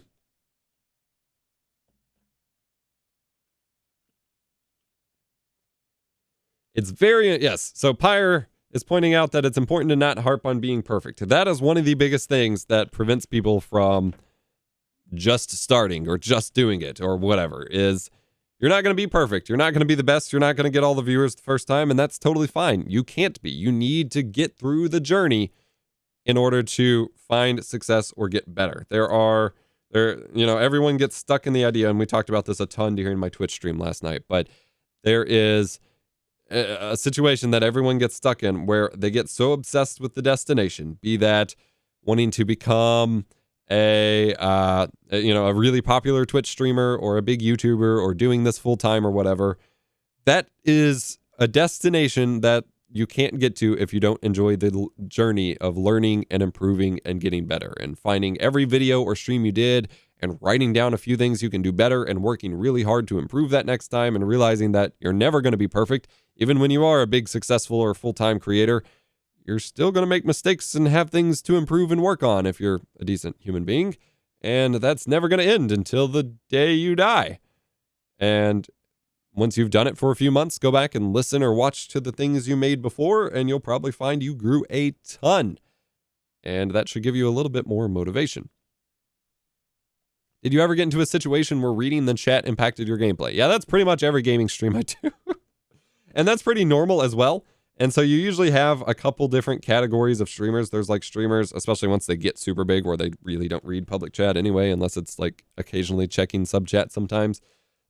It's very, yes. So Pyre is pointing out that it's important to not harp on being perfect. That is one of the biggest things that prevents people from just starting or just doing it or whatever, is you're not going to be perfect. You're not going to be the best. You're not going to get all the viewers the first time, and that's totally fine. You can't be. You need to get through the journey in order to find success or get better. Everyone gets stuck in the idea, and we talked about this a ton during my Twitch stream last night, but there is a situation that everyone gets stuck in where they get so obsessed with the destination, be that wanting to become a really popular Twitch streamer or a big YouTuber or doing this full time or whatever. That is a destination that you can't get to if you don't enjoy the journey of learning and improving and getting better and finding every video or stream you did and writing down a few things you can do better and working really hard to improve that next time and realizing that you're never going to be perfect. Even when you are a big, successful or full-time creator, you're still going to make mistakes and have things to improve and work on if you're a decent human being. And that's never going to end until the day you die. And once you've done it for a few months, go back and listen or watch to the things you made before, and you'll probably find you grew a ton. And that should give you a little bit more motivation. Did you ever get into a situation where reading the chat impacted your gameplay? Yeah, that's pretty much every gaming stream I do. And that's pretty normal as well. And so you usually have a couple different categories of streamers. There's like streamers, especially once they get super big, where they really don't read public chat anyway, unless it's like occasionally checking sub chat sometimes.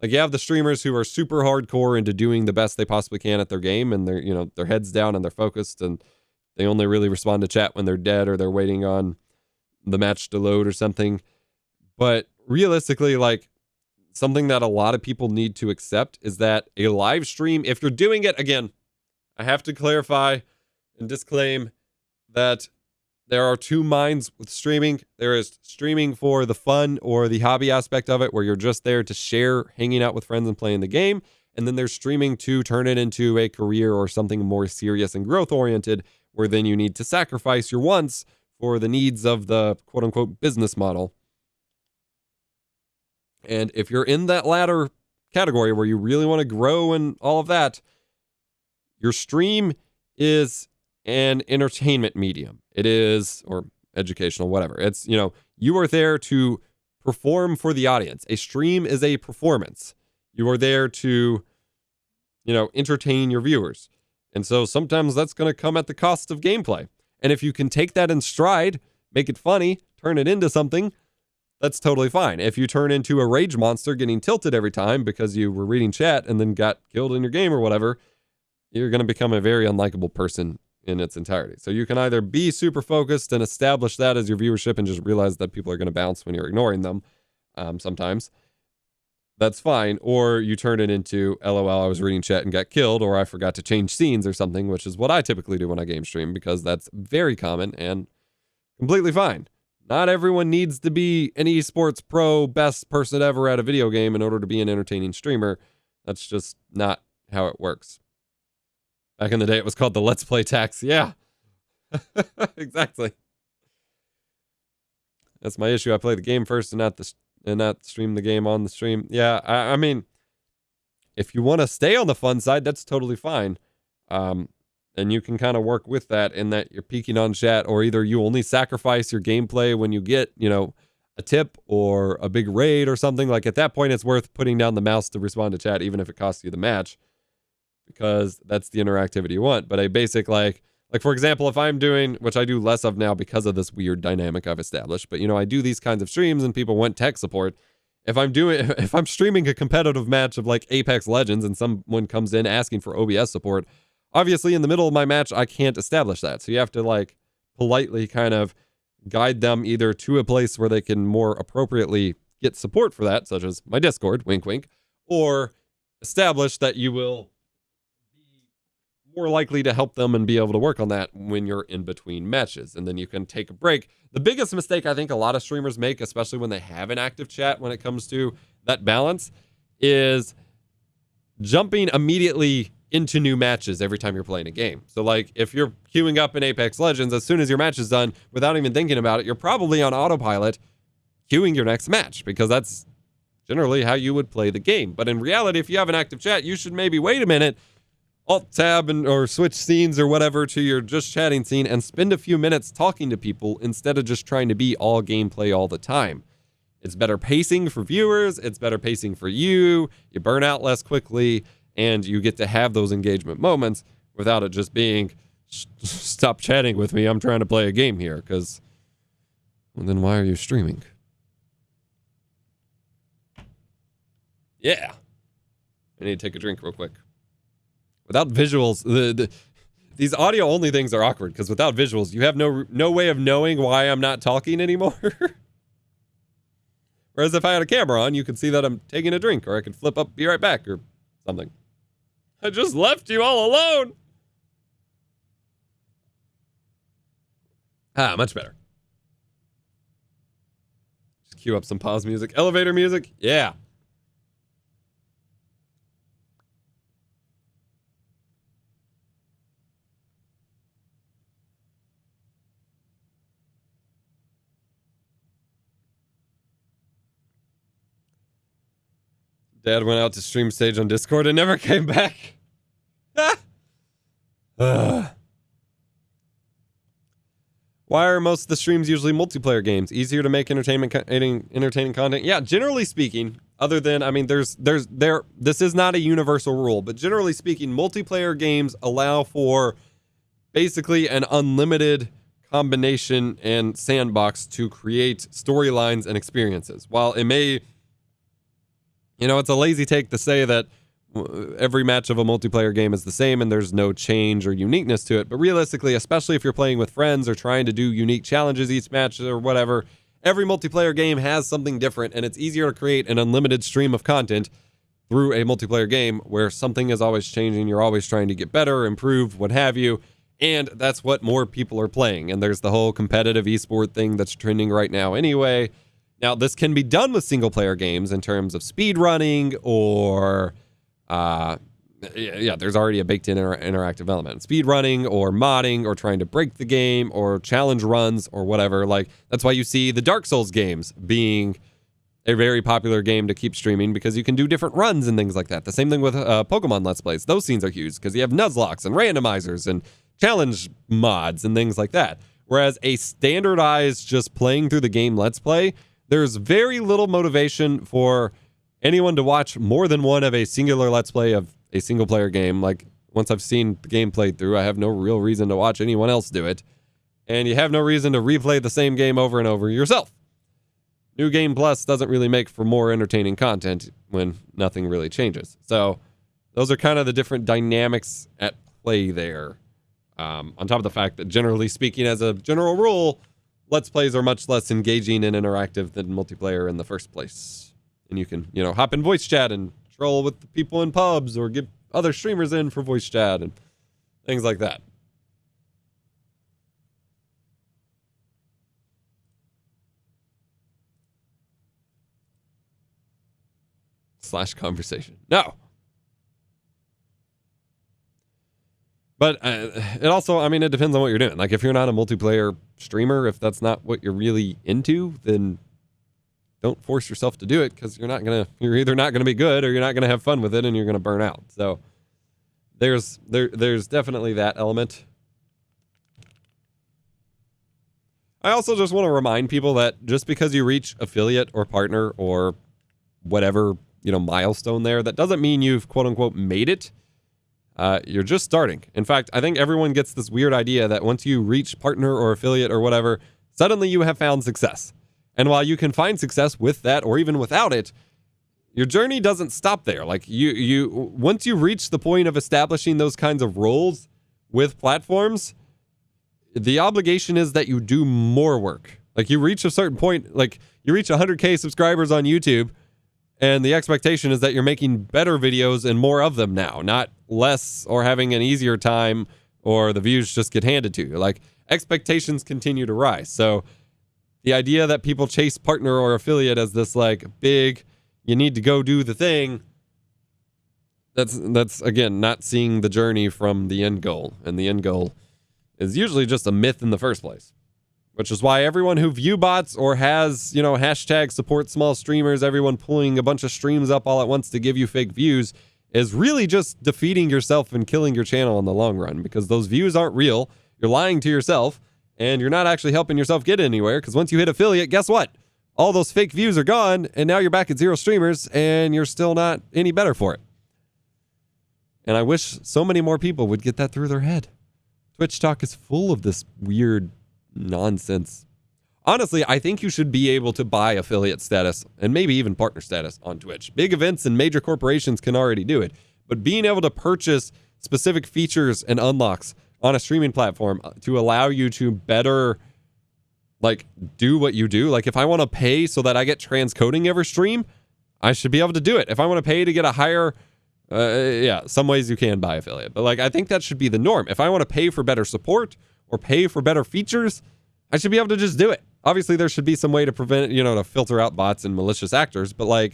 Like, you have the streamers who are super hardcore into doing the best they possibly can at their game, and they're, their heads down and they're focused, and they only really respond to chat when they're dead or they're waiting on the match to load or something. But realistically, like, something that a lot of people need to accept is that a live stream, if you're doing it, again, I have to clarify and disclaim that there are two minds with streaming. There is streaming for the fun or the hobby aspect of it, where you're just there to share, hanging out with friends and playing the game. And then there's streaming to turn it into a career or something more serious and growth-oriented, where then you need to sacrifice your wants for the needs of the quote-unquote business model. And if you're in that latter category where you really want to grow and all of that, your stream is an entertainment medium. It is, or educational, whatever. It's, you are there to perform for the audience. A stream is a performance. You are there to, entertain your viewers. And so sometimes that's going to come at the cost of gameplay. And if you can take that in stride, make it funny, turn it into something, that's totally fine. If you turn into a rage monster getting tilted every time because you were reading chat and then got killed in your game or whatever, you're going to become a very unlikable person in its entirety. So you can either be super focused and establish that as your viewership and just realize that people are going to bounce when you're ignoring them sometimes. That's fine. Or you turn it into, LOL, I was reading chat and got killed, or I forgot to change scenes or something, which is what I typically do when I game stream, because that's very common and completely fine. Not everyone needs to be an esports pro, best person ever at a video game in order to be an entertaining streamer. That's just not how it works. Back in the day, it was called the Let's Play tax. Yeah, exactly. That's my issue. I play the game first and not stream the game on the stream. Yeah, I mean, if you want to stay on the fun side, that's totally fine. And you can kind of work with that in that you're peeking on chat, or either you only sacrifice your gameplay when you get, a tip or a big raid or something. Like, at that point, it's worth putting down the mouse to respond to chat, even if it costs you the match, because that's the interactivity you want. But a basic, like for example, if I'm doing, which I do less of now because of this weird dynamic I've established, but I do these kinds of streams and people want tech support. If I'm streaming a competitive match of like Apex Legends and someone comes in asking for OBS support, obviously in the middle of my match, I can't establish that. So you have to like politely kind of guide them either to a place where they can more appropriately get support for that, such as my Discord, wink, wink, or established that you will be more likely to help them and be able to work on that when you're in between matches. And then you can take a break. The biggest mistake I think a lot of streamers make, especially when they have an active chat when it comes to that balance, is jumping immediately into new matches every time you're playing a game. So like if you're queuing up in Apex Legends, as soon as your match is done, without even thinking about it, you're probably on autopilot queuing your next match, because that's generally how you would play the game. But in reality, if you have an active chat, you should maybe wait a minute, alt tab or switch scenes or whatever to your just chatting scene and spend a few minutes talking to people instead of just trying to be all gameplay all the time. It's better pacing for viewers. It's better pacing for you. You burn out less quickly, and you get to have those engagement moments without it just being, stop chatting with me, I'm trying to play a game here, because, well, then why are you streaming? Yeah. I need to take a drink real quick. Without visuals, these audio-only things are awkward, because without visuals, you have no way of knowing why I'm not talking anymore. Whereas if I had a camera on, you could see that I'm taking a drink, or I could flip up, be right back, or something. I just left you all alone. Much better. Just cue up some pause music. Elevator music? Yeah. Dad went out to stream stage on Discord and never came back. Why are most of the streams usually multiplayer games? Easier to make entertaining content? Yeah, generally speaking, other than, I mean, this is not a universal rule, but generally speaking, multiplayer games allow for basically an unlimited combination and sandbox to create storylines and experiences. While it may, it's a lazy take to say that every match of a multiplayer game is the same and there's no change or uniqueness to it. But realistically, especially if you're playing with friends or trying to do unique challenges each match or whatever, every multiplayer game has something different, and it's easier to create an unlimited stream of content through a multiplayer game where something is always changing. You're always trying to get better, improve, what have you. And that's what more people are playing. And there's the whole competitive esport thing that's trending right now anyway. Now, this can be done with single-player games in terms of speed running or, there's already a baked-in interactive element. Speed running or modding or trying to break the game or challenge runs or whatever. Like, that's why you see the Dark Souls games being a very popular game to keep streaming, because you can do different runs and things like that. The same thing with Pokemon Let's Plays. Those scenes are huge because you have Nuzlocks and randomizers and challenge mods and things like that. Whereas a standardized just playing through the game Let's Play, there's very little motivation for anyone to watch more than one of a singular Let's Play of a single-player game. Like, once I've seen the game played through, I have no real reason to watch anyone else do it. And you have no reason to replay the same game over and over yourself. New Game Plus doesn't really make for more entertaining content when nothing really changes. So those are kind of the different dynamics at play there. On top of the fact that, generally speaking, as a general rule, Let's Plays are much less engaging and interactive than multiplayer in the first place. And you can, hop in voice chat and troll with the people in pubs or get other streamers in for voice chat and things like that. /conversation. No. But it also, it depends on what you're doing. Like, if you're not a multiplayer streamer, if that's not what you're really into, then don't force yourself to do it, because you're either not gonna be good or you're not gonna have fun with it, and you're gonna burn out. So there's definitely that element. I also just want to remind people that just because you reach affiliate or partner or whatever, milestone there, that doesn't mean you've quote unquote made it. You're just starting. In fact, I think everyone gets this weird idea that once you reach partner or affiliate or whatever, suddenly you have found success. And while you can find success with that or even without it, your journey doesn't stop there. Like, you once you reach the point of establishing those kinds of roles with platforms, the obligation is that you do more work. Like, you reach a certain point, like you reach 100K subscribers on YouTube, And the expectation is that you're making better videos and more of them now, not less or having an easier time or the views just get handed to you. Like, expectations continue to rise. So the idea that people chase partner or affiliate as this like big, you need to go do the thing, that's again, not seeing the journey from the end goal. And the end goal is usually just a myth in the first place. Which is why everyone who view bots or has, hashtag support small streamers, everyone pulling a bunch of streams up all at once to give you fake views, is really just defeating yourself and killing your channel in the long run, because those views aren't real. You're lying to yourself, and you're not actually helping yourself get anywhere, because once you hit affiliate, guess what? All those fake views are gone, and now you're back at 0 streamers, and you're still not any better for it. And I wish so many more people would get that through their head. Twitch talk is full of this weird nonsense. Honestly, I think you should be able to buy affiliate status and maybe even partner status on Twitch. Big events and major corporations can already do it, but being able to purchase specific features and unlocks on a streaming platform to allow you to better do what you do. Like, if I want to pay so that I get transcoding every stream, I should be able to do it. If I want to pay to get a higher some ways you can buy affiliate, but I think that should be the norm. If I want to pay for better support or pay for better features, I should be able to just do it. Obviously, there should be some way to prevent, to filter out bots and malicious actors, but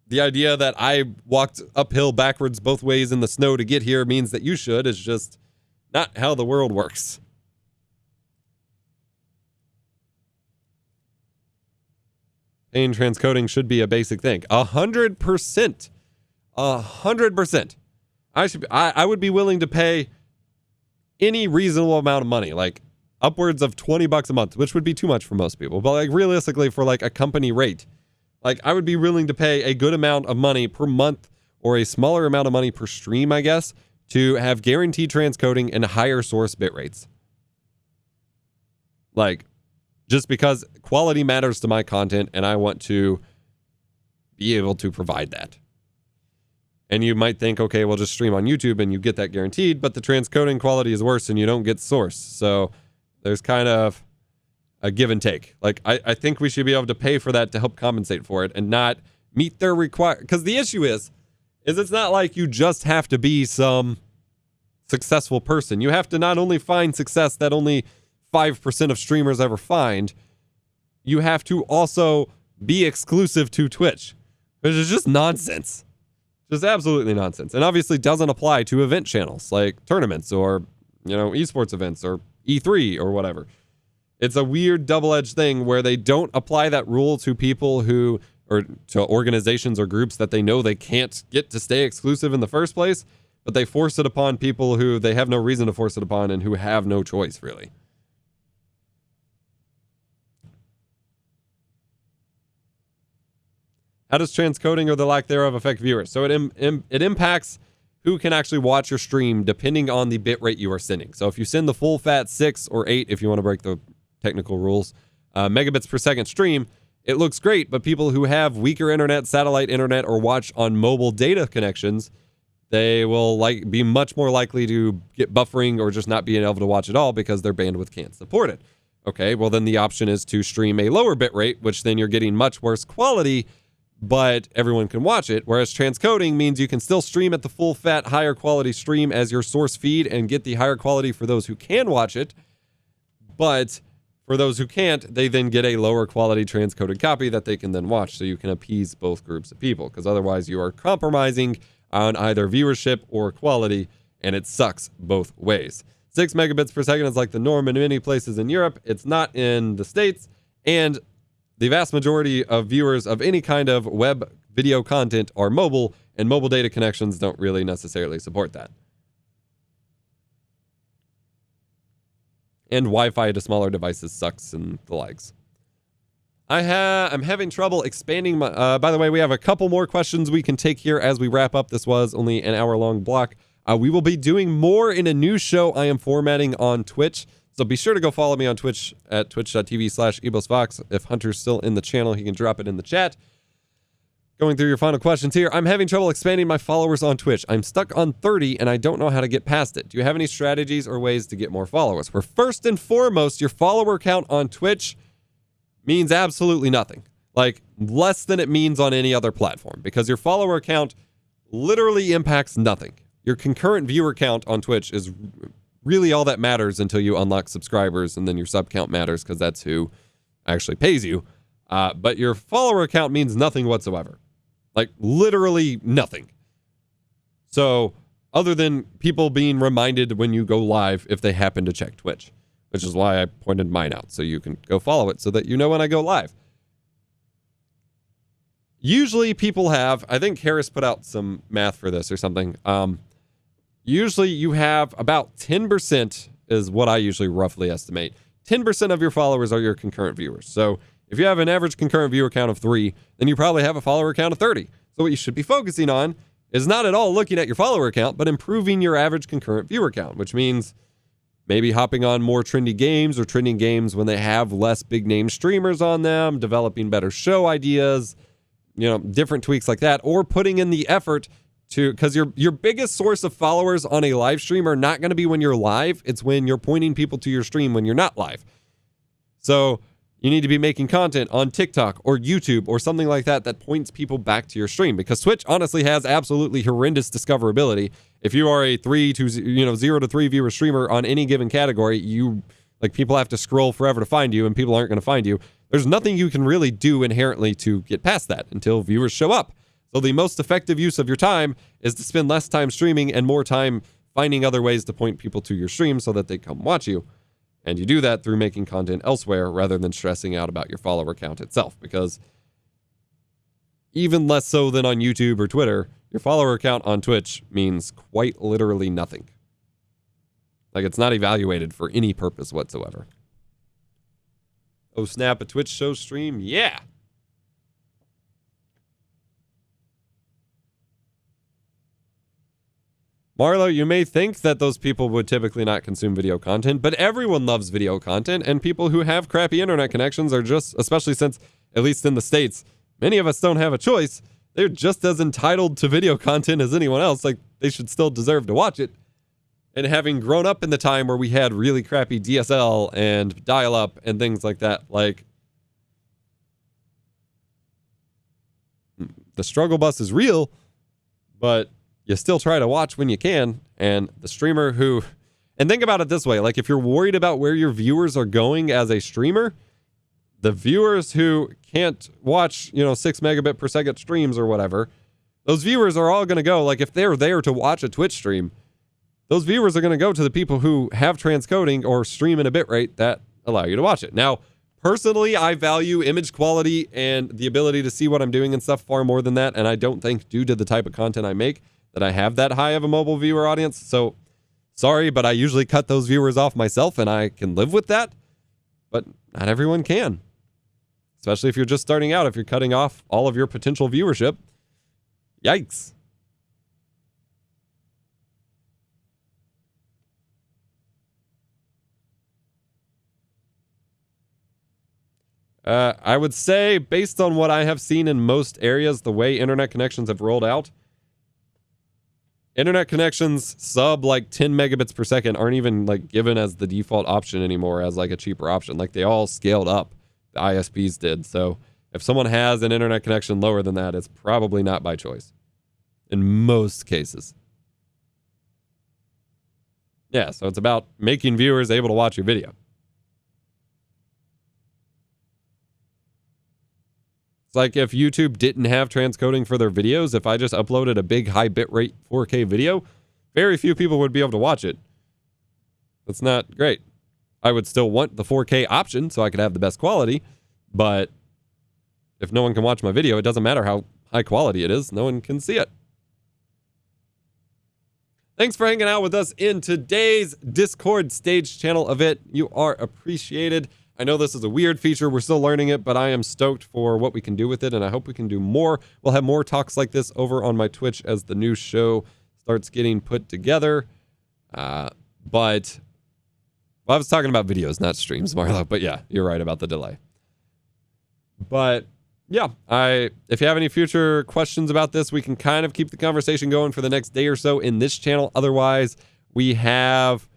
the idea that I walked uphill backwards both ways in the snow to get here means that you should is just not how the world works. Paying transcoding should be a basic thing. 100%. 100%. I would be willing to pay any reasonable amount of money, like upwards of $20 a month, which would be too much for most people. But realistically, for a company rate, I would be willing to pay a good amount of money per month or a smaller amount of money per stream, I guess, to have guaranteed transcoding and higher source bit rates. Just because quality matters to my content and I want to be able to provide that. And you might think, okay, well, just stream on YouTube and you get that guaranteed, but the transcoding quality is worse and you don't get source. So there's kind of a give and take. I think we should be able to pay for that to help compensate for it and not meet their because the issue is it's not like you just have to be some successful person. You have to not only find success that only 5% of streamers ever find, you have to also be exclusive to Twitch, which is just nonsense. Just absolutely nonsense. And obviously doesn't apply to event channels like tournaments or, esports events or E3 or whatever. It's a weird double-edged thing where they don't apply that rule to people or to organizations or groups that they know they can't get to stay exclusive in the first place, but they force it upon people who they have no reason to force it upon and who have no choice, really. How does transcoding or the lack thereof affect viewers? So it impacts who can actually watch your stream depending on the bitrate you are sending. So if you send the full fat 6 or 8, if you want to break the technical rules, megabits per second stream, it looks great, but people who have weaker internet, satellite internet, or watch on mobile data connections, they will be much more likely to get buffering or just not being able to watch at all because their bandwidth can't support it. Okay, well then the option is to stream a lower bitrate, which then you're getting much worse quality, but everyone can watch it, whereas transcoding means you can still stream at the full fat, higher quality stream as your source feed and get the higher quality for those who can watch it, but for those who can't, they then get a lower quality transcoded copy that they can then watch, so you can appease both groups of people, because otherwise you are compromising on either viewership or quality, and it sucks both ways. 6 megabits per second is like the norm in many places in Europe. It's not in the States, and the vast majority of viewers of any kind of web video content are mobile, and mobile data connections don't really necessarily support that. And Wi-Fi to smaller devices sucks and the likes. I'm having trouble expanding my... by the way, we have a couple more questions we can take here as we wrap up. This was only an hour-long block. We will be doing more in a new show I am formatting on Twitch. So be sure to go follow me on Twitch at twitch.tv/EposVox. If Hunter's still in the channel, he can drop it in the chat. Going through your final questions here. I'm having trouble expanding my followers on Twitch. I'm stuck on 30 and I don't know how to get past it. Do you have any strategies or ways to get more followers? Where first and foremost, your follower count on Twitch means absolutely nothing. Like, less than it means on any other platform, because your follower count literally impacts nothing. Your concurrent viewer count on Twitch is really all that matters until you unlock subscribers, and then your sub count matters because that's who actually pays you. But your follower count means nothing whatsoever. Like, literally nothing. So, other than people being reminded when you go live if they happen to check Twitch, which is why I pointed mine out, so you can go follow it so that you know when I go live. Usually people have, I think Harris put out some math for this or something. Usually you have about 10% is what I usually roughly estimate. 10% of your followers are your concurrent viewers. So if you have an average concurrent viewer count of 3, then you probably have a follower count of 30. So what you should be focusing on is not at all looking at your follower count, but improving your average concurrent viewer count, which means maybe hopping on more trendy games or trending games when they have less big name streamers on them, developing better show ideas, different tweaks like that, or putting in the effort to, because your biggest source of followers on a live stream are not going to be when you're live. It's when you're pointing people to your stream when you're not live. So you need to be making content on TikTok or YouTube or something like that that points people back to your stream, because Twitch honestly has absolutely horrendous discoverability. If you are a 0 to 3 viewer streamer on any given category, people have to scroll forever to find you, and people aren't going to find you. There's nothing you can really do inherently to get past that until viewers show up. So the most effective use of your time is to spend less time streaming and more time finding other ways to point people to your stream so that they come watch you. And you do that through making content elsewhere rather than stressing out about your follower count itself, because even less so than on YouTube or Twitter, your follower count on Twitch means quite literally nothing. Like, it's not evaluated for any purpose whatsoever. Oh snap, a Twitch show stream? Yeah! Marlo, you may think that those people would typically not consume video content, but everyone loves video content, and people who have crappy internet connections are just, especially since, at least in the States, many of us don't have a choice, they're just as entitled to video content as anyone else. Like, they should still deserve to watch it. And having grown up in the time where we had really crappy DSL and dial-up and things like that, like, the struggle bus is real, but you still try to watch when you can. And the streamer who, and think about it this way, like, if you're worried about where your viewers are going as a streamer, the viewers who can't watch, 6 megabit per second streams or whatever, those viewers are all going to go, like, if they're there to watch a Twitch stream, those viewers are going to go to the people who have transcoding or stream in a bitrate that allow you to watch it. Now, personally, I value image quality and the ability to see what I'm doing and stuff far more than that, and I don't think, due to the type of content I make, that I have that high of a mobile viewer audience. So, sorry, but I usually cut those viewers off myself, and I can live with that. But not everyone can. Especially if you're just starting out, if you're cutting off all of your potential viewership. Yikes. I would say, based on what I have seen in most areas, the way internet connections have rolled out, internet connections sub 10 megabits per second aren't even given as the default option anymore, as a cheaper option. They all scaled up. The ISPs did. So if someone has an internet connection lower than that, it's probably not by choice. In most cases. Yeah, so it's about making viewers able to watch your video. It's like if YouTube didn't have transcoding for their videos, if I just uploaded a big high bitrate 4K video, very few people would be able to watch it. That's not great. I would still want the 4K option so I could have the best quality, but if no one can watch my video, it doesn't matter how high quality it is. No one can see it. Thanks for hanging out with us in today's Discord stage channel event. You are appreciated. I know this is a weird feature. We're still learning it, but I am stoked for what we can do with it, and I hope we can do more. We'll have more talks like this over on my Twitch as the new show starts getting put together. But I was talking about videos, not streams, Marlo. But yeah, you're right about the delay. But yeah, if you have any future questions about this, we can kind of keep the conversation going for the next day or so in this channel. Otherwise, we have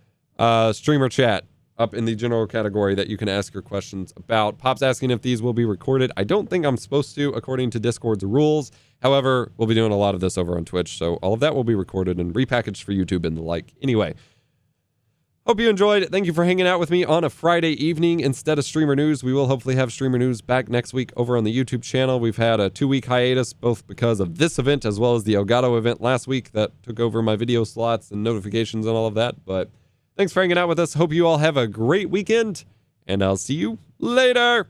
streamer chat up in the general category that you can ask your questions about. Pop's asking if these will be recorded. I don't think I'm supposed to, according to Discord's rules. However, we'll be doing a lot of this over on Twitch, so all of that will be recorded and repackaged for YouTube and the like. Anyway, hope you enjoyed. Thank you for hanging out with me on a Friday evening instead of Streamer News. We will hopefully have Streamer News back next week over on the YouTube channel. We've had a 2-week hiatus, both because of this event as well as the Elgato event last week that took over my video slots and notifications and all of that. But thanks for hanging out with us. Hope you all have a great weekend, and I'll see you later.